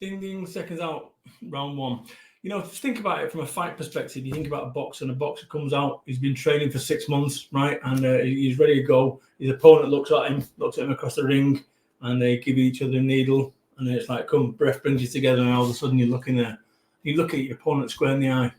Ding, ding, seconds out, round one. Just think about it from a fight perspective. You think about a boxer, and a boxer comes out, he's been training for 6 months, right? And he's ready to go. His opponent looks at him across the ring, and they give each other a needle. And then it's like, come, breath brings you together, and all of a sudden you look at your opponent square in the eye.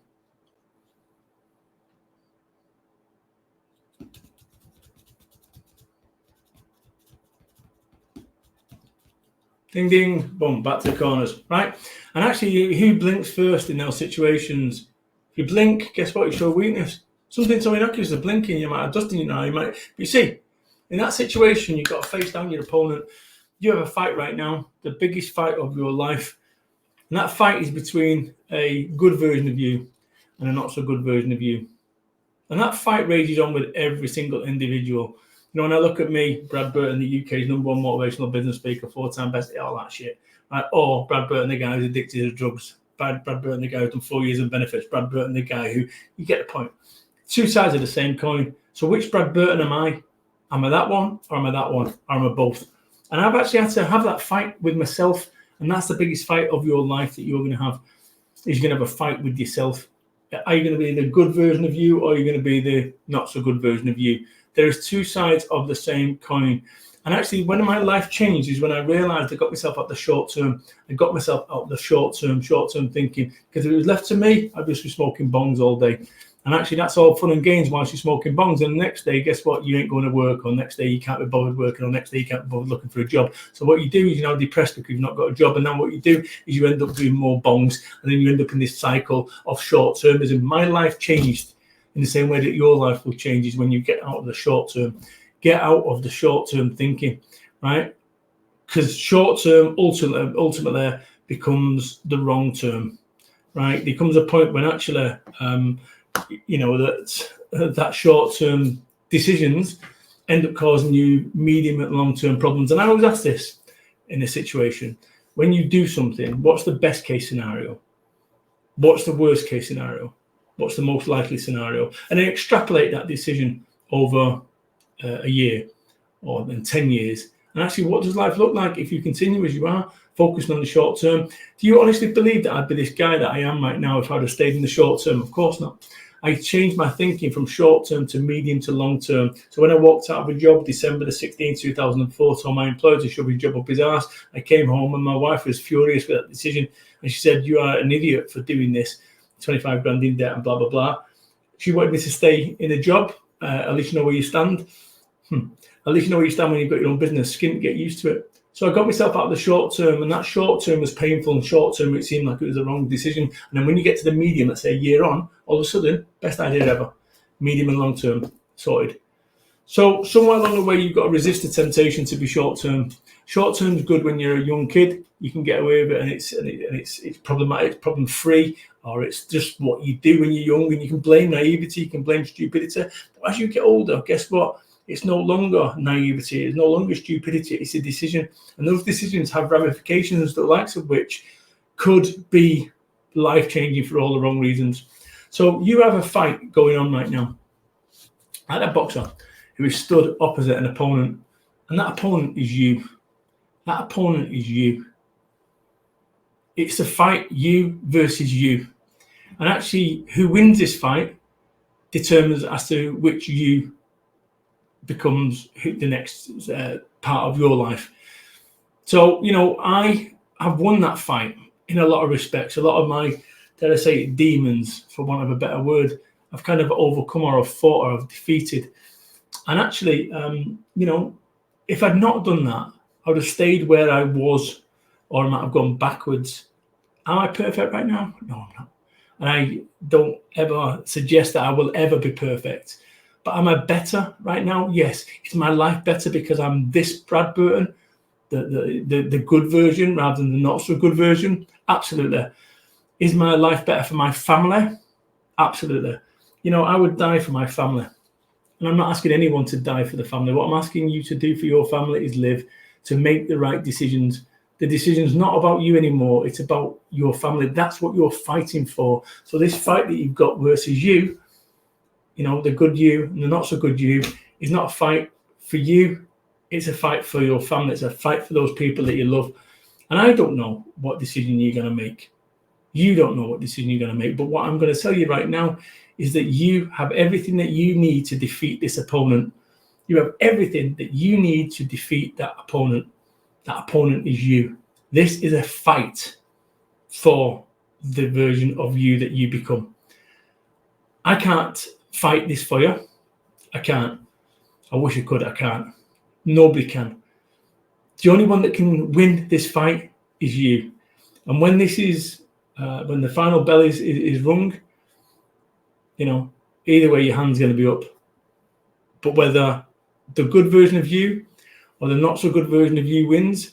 Ding, ding, boom, back to the corners, right? And actually, who blinks first in those situations? If you blink, guess what? You show weakness. Something so innocuous as blinking, you might have dust in your eye. But you see, in that situation, you've got to face down your opponent. You have a fight right now, the biggest fight of your life. And that fight is between a good version of you and a not so good version of you. And that fight rages on with every single individual. When I look at me, Brad Burton, the UK's number one motivational business speaker, 4-time best, all that shit, right? Or Brad Burton, the guy who's addicted to drugs. Brad Burton, the guy who's done 4 years in benefits. Brad Burton, the guy who, you get the point. Two sides of the same coin. So which Brad Burton am I? Am I that one, or am I that one, or am I both? And I've actually had to have that fight with myself, and that's the biggest fight of your life that you're going to have. Is you're going to have a fight with yourself. Are you going to be the good version of you, or are you going to be the not so good version of you? There's two sides of the same coin. And actually, when my life changed is when I realized I got myself out the short term. I got myself out the short term thinking. Because if it was left to me, I'd just be smoking bongs all day. And actually, that's all fun and games whilst you're smoking bongs. And the next day, guess what? You ain't going to work. Or next day, you can't be bothered working. Or next day, you can't be bothered looking for a job. So what you do is you're now depressed because you've not got a job. And then what you do is you end up doing more bongs. And then you end up in this cycle of short-termism. My life changed in the same way that your life will change is when you get out of the short term. Get out of the short term thinking, right? Because short term ultimately becomes the wrong term, right? There comes a point when actually, that short term decisions end up causing you medium and long term problems. And I always ask this in a situation: when you do something, what's the best case scenario? What's the worst case scenario? What's the most likely scenario? And then extrapolate that decision over a year or then 10 years. And actually, what does life look like if you continue as you are, focusing on the short term? Do you honestly believe that I'd be this guy that I am right now if I'd have stayed in the short term? Of course not. I changed my thinking from short term to medium to long term. So when I walked out of a job December the 16th, 2004, told my employer to shove his job up his arse, I came home and my wife was furious with that decision. And she said, "You are an idiot for doing this. 25 grand in debt and blah, blah, blah." She wanted me to stay in a job. At least you know where you stand. At least you know where you stand when you've got your own business. Get used to it. So I got myself out of the short term, and that short term was painful, and short term it seemed like it was the wrong decision. And then when you get to the medium, let's say a year on, all of a sudden, best idea ever. Medium and long term, sorted. So somewhere along the way, you've got to resist the temptation to be short term. Short term is good when you're a young kid. You can get away with it, and it's problematic, it's problem free, or it's just what you do when you're young, and you can blame naivety, you can blame stupidity. But as you get older, guess what? It's no longer naivety, it's no longer stupidity, it's a decision. And those decisions have ramifications, the likes of which could be life-changing for all the wrong reasons. So you have a fight going on right now. I had a boxer who is stood opposite an opponent, and that opponent is you. That opponent is you. It's a fight, you versus you. And actually, who wins this fight determines as to which you becomes the next part of your life. So, I have won that fight in a lot of respects. A lot of my, dare I say, demons, for want of a better word, I've kind of overcome or I've fought or I've defeated. And actually, if I'd not done that, I would have stayed where I was, or I might have gone backwards. Am I perfect right now? No, I'm not. And I don't ever suggest that I will ever be perfect. But am I better right now? Yes. Is my life better because I'm this Brad Burton, the good version rather than the not so good version? Absolutely. Is my life better for my family? Absolutely. I would die for my family. And I'm not asking anyone to die for the family. What I'm asking you to do for your family is live, to make the right decisions. The decision's not about you anymore. It's about your family. That's what you're fighting for. So this fight that you've got versus you, the good you and the not so good you, is not a fight for you. It's a fight for your family. It's a fight for those people that you love. And I don't know what decision you're going to make. You don't know what decision you're going to make. But what I'm going to tell you right now is that you have everything that you need to defeat this opponent. You have everything that you need to defeat that opponent. That opponent is you. This is a fight for the version of you that you become. I can't fight this for you. I can't. I wish I could. I can't. Nobody can. The only one that can win this fight is you. And when this is, when the final bell is rung, you know, either way, your hand's going to be up. But whether the good version of you or the not so good version of you wins,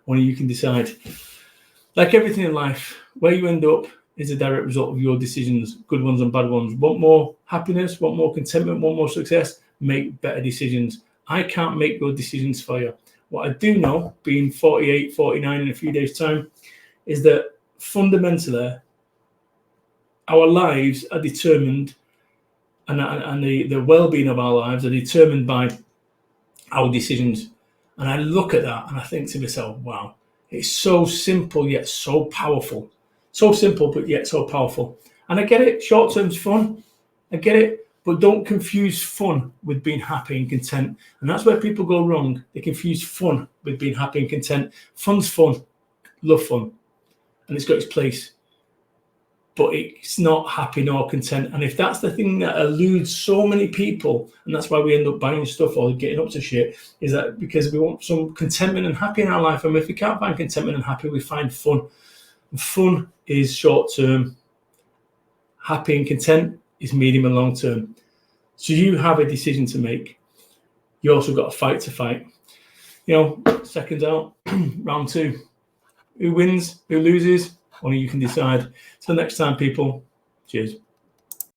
only you can decide. Like everything in life, where you end up is a direct result of your decisions, good ones and bad ones. Want more happiness, want more contentment, want more success, make better decisions. I can't make your decisions for you. What I do know, being 48, 49 in a few days' time, is that fundamentally, our lives are determined, and the well-being of our lives are determined by our decisions. And I look at that and I think to myself, wow, it's so simple yet so powerful. So simple but yet so powerful. And I get it, short-term's fun. I get it, but don't confuse fun with being happy and content. And that's where people go wrong. They confuse fun with being happy and content. Fun's fun. Love fun. And it's got its place. But it's not happy nor content. And if that's the thing that eludes so many people, and that's why we end up buying stuff or getting up to shit, is that because we want some contentment and happy in our life. And if we can't find contentment and happy, we find fun. And fun is short term. Happy and content is medium and long term. So you have a decision to make. You also got a fight to fight. You know, seconds out, round two. Who wins? Who loses? Only you can decide. Till next time, people. Cheers.